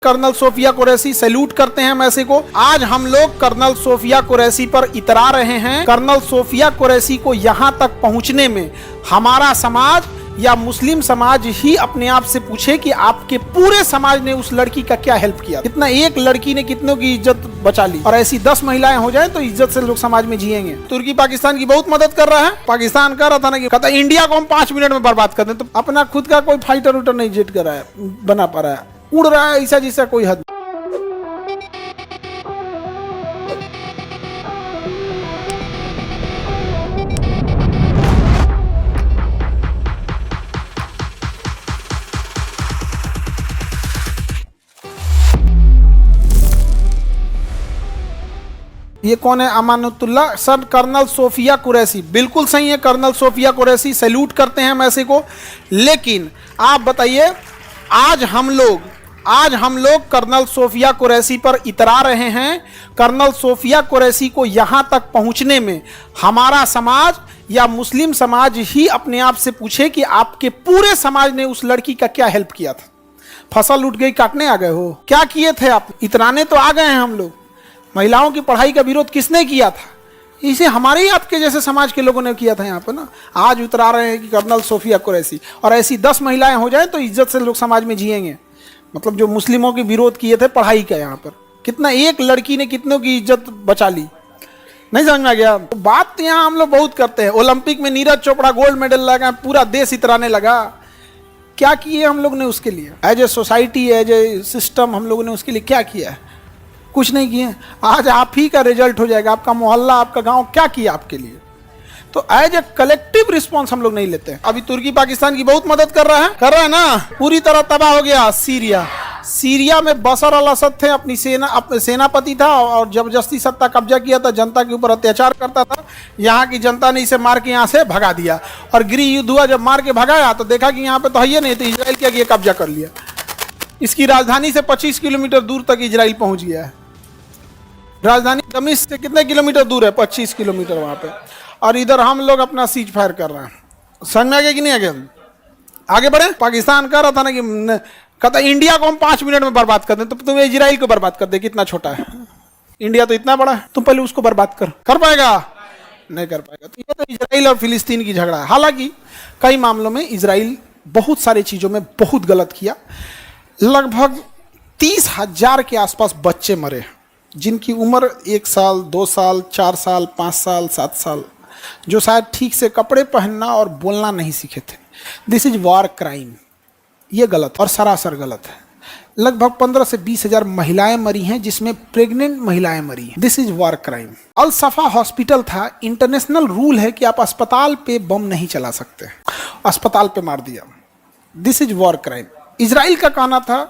Colonel Sofia Qureshi salute करते हैं मैसे को। आज हम लोग कर्नल सोफिया कुरैशी पर इतरा रहे हैं। कर्नल सोफिया कुरैशी को यहाँ तक पहुँचने में हमारा समाज या मुस्लिम समाज ही अपने आप से पूछे कि आपके पूरे समाज ने उस लड़की का क्या हेल्प किया। कितना एक लड़की ने कितनों की इज्जत बचा ली, और ऐसी 10 महिलाएं हो जाएं तो इज्जत से लोग समाज में जिएंगे। तुर्की पाकिस्तान की बहुत मदद कर रहा है। पाकिस्तान कह रहा था ना कि कहता इंडिया को हम 5 मिनट में बर्बाद कर दें, तो अपना खुद का कोई फाइटर उटर नहीं जेट कर रहा है, बना पा रहा है, उड़ रहा है ऐसा जिसका कोई हद। ये कौन है? Amanatullah sir colonel Sofia Qureshi. बिल्कुल सही है, कर्नल सोफिया कुरैशी सैल्यूट करते हैं मैसे को। लेकिन आप बताइए, आज हम लोग कर्नल सोफिया कुरैशी पर इतरा रहे हैं। कर्नल सोफिया कुरैशी को यहाँ तक पहुँचने में हमारा समाज या मुस्लिम समाज ही अपने आप से पूछे कि आपके पूरे समाज ने उस लड़की का क्या हेल्प किया था। फसल उठ गई, काटने आ गए हो, क्या किए थे आप? इतराने तो आ गए हैं हम लोग। महिलाओं की पढ़ाई का विरोध किसने किया था? इसे हमारे ही आपके जैसे समाज के लोगों ने किया था यहाँ पर ना। आज उतरा रहे हैं कि कर्नल सोफिया कुरैशी, और ऐसी 10 महिलाएं हो जाएं तो इज्जत से लोग समाज में जिएंगे। मतलब जो मुस्लिमों के विरोध किए थे पढ़ाई का, यहाँ पर कितना एक लड़की ने कितनों की इज्जत बचा ली। नहीं समझ में आ गया? तो बात तो यहाँ हम लोग बहुत करते हैं। ओलंपिक में नीरज चोपड़ा गोल्ड मेडल लगा, पूरा देश इतराने लगा। क्या किए हम लोग ने उसके लिए? As a society, as a system हम लोगों ने उसके लिए क्या किया है? कुछ नहीं किए। आज आप ही का रिजल्ट हो जाएगा। आपका मोहल्ला, आपका गांव क्या किया आपके लिए? तो एज ए कलेक्टिव रिस्पॉन्स हम लोग नहीं लेते हैं। अभी तुर्की पाकिस्तान की बहुत मदद कर रहा है ना। पूरी तरह तबाह हो गया सीरिया में बशर अल असद थे, अपनी सेनापति था, और जबरदस्ती सत्ता कब्जा किया था, जनता के ऊपर अत्याचार करता था। यहाँ की जनता ने इसे मार के यहाँ से भगा दिया, और गृह युद्ध हुआ। जब मार के भगाया तो देखा कि यहाँ पे तो है नहीं, तो इजराइल के आगे कब्जा कर लिया। इसकी राजधानी से 25 किलोमीटर दूर तक इजराइल पहुंच गया है। राजधानी दमिश्क से कितने किलोमीटर दूर है? 25 किलोमीटर वहाँ पे। और इधर हम लोग अपना सीज फायर कर रहे हैं। समझ में आ गया कि नहीं आ गया? आगे बढ़े। पाकिस्तान कह रहा था ना कि कहता इंडिया को हम 5 मिनट में बर्बाद कर दें, तो तुम इजराइल को बर्बाद कर दे। कितना छोटा है इंडिया, तो इतना बड़ा है। तुम पहले उसको बर्बाद कर पाएगा? नहीं कर पाएगा। तो ये तो इजराइल और फिलिस्तीन की झगड़ा है। हालांकि कई मामलों में इजराइल बहुत सारी चीज़ों में बहुत गलत किया। लगभग 30,000 के आसपास बच्चे मरे, जिनकी उम्र 1 साल, 2 साल, 4 साल, 5 साल, 7 साल, जो शायद ठीक से कपड़े पहनना और बोलना नहीं सीखे थे। This is war crime. ये गलत और सरासर गलत है। लगभग 15 से 20,000 महिलाएं मरी हैं, जिसमें प्रेग्नेंट महिलाएं मरी हैं। This is war crime. Al Shifa hospital था। इंटरनेशनल रूल है कि आप अस्पताल पे बम नहीं चला सकते। अस्पताल पे मार दिया। This is war crime. Israel का कहना था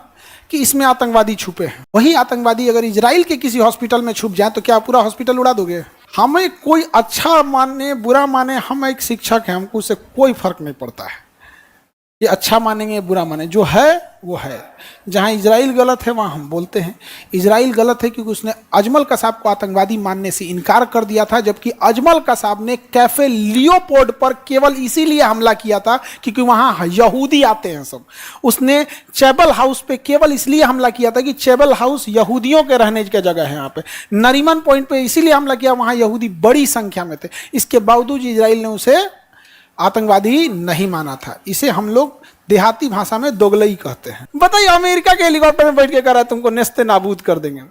कि इसमें आतंकवादी छुपे हैं। वही आतंकवादी अगर इजराइल के किसी हॉस्पिटल में छुप जाए तो क्या पूरा हॉस्पिटल उड़ा दोगे? हमें कोई अच्छा माने बुरा माने, हम एक शिक्षक हैं, हमको उससे कोई फर्क नहीं पड़ता है। ये अच्छा मानेंगे बुरा माने, जो है वो है। जहाँ इजराइल गलत है वहाँ हम बोलते हैं इजराइल गलत है, क्योंकि उसने अजमल कसाब को आतंकवादी मानने से इनकार कर दिया था। जबकि अजमल कसाब ने कैफे लियोपोल्ड पर केवल इसीलिए हमला किया था क्योंकि वहाँ यहूदी आते हैं सब। उसने चैबल हाउस पे केवल इसलिए हमला किया था कि चैबल हाउस यहूदियों के रहने की जगह है। यहाँ पे नरीमन पॉइंट पे इसीलिए हमला किया, वहाँ यहूदी बड़ी संख्या में थे। इसके बावजूद इजराइल ने उसे आतंकवादी नहीं माना था। इसे हम लोग देहाती भाषा में दोगलई कहते हैं। बताइए, अमेरिका के हेलीकॉप्टर में बैठ के कह रहा है तुमको नेस्ते नाबूद कर देंगे।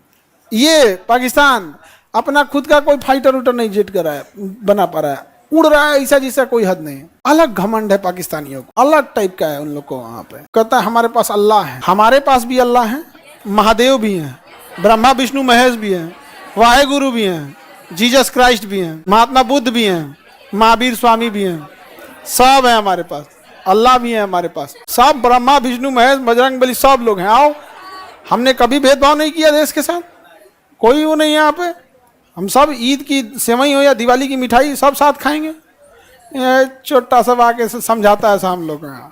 ये पाकिस्तान अपना खुद का कोई फाइटर उटर नहीं जेट कर रहा है, बना पा रहा है, उड़ रहा है ऐसा जिसका कोई हद नहीं। अलग घमंड है पाकिस्तानियों को, अलग टाइप का है उन लोग को। वहाँ पे कहता है हमारे पास अल्लाह है। हमारे पास भी अल्लाह है, महादेव भी हैं, ब्रह्मा विष्णु महेश भी हैं, वाहेगुरु भी हैं, जीसस क्राइस्ट भी हैं, महात्मा बुद्ध भी हैं, महावीर स्वामी भी हैं, सब है हमारे पास। अल्लाह भी है हमारे पास। सब ब्रह्मा विष्णु महेश बजरंग बली सब लोग हैं। आओ, हमने कभी भेदभाव नहीं किया देश के साथ, कोई वो नहीं है यहाँ पे। हम सब ईद की सेवई हो या दिवाली की मिठाई सब साथ खाएंगे। छोटा सा आके समझाता है हम लोग।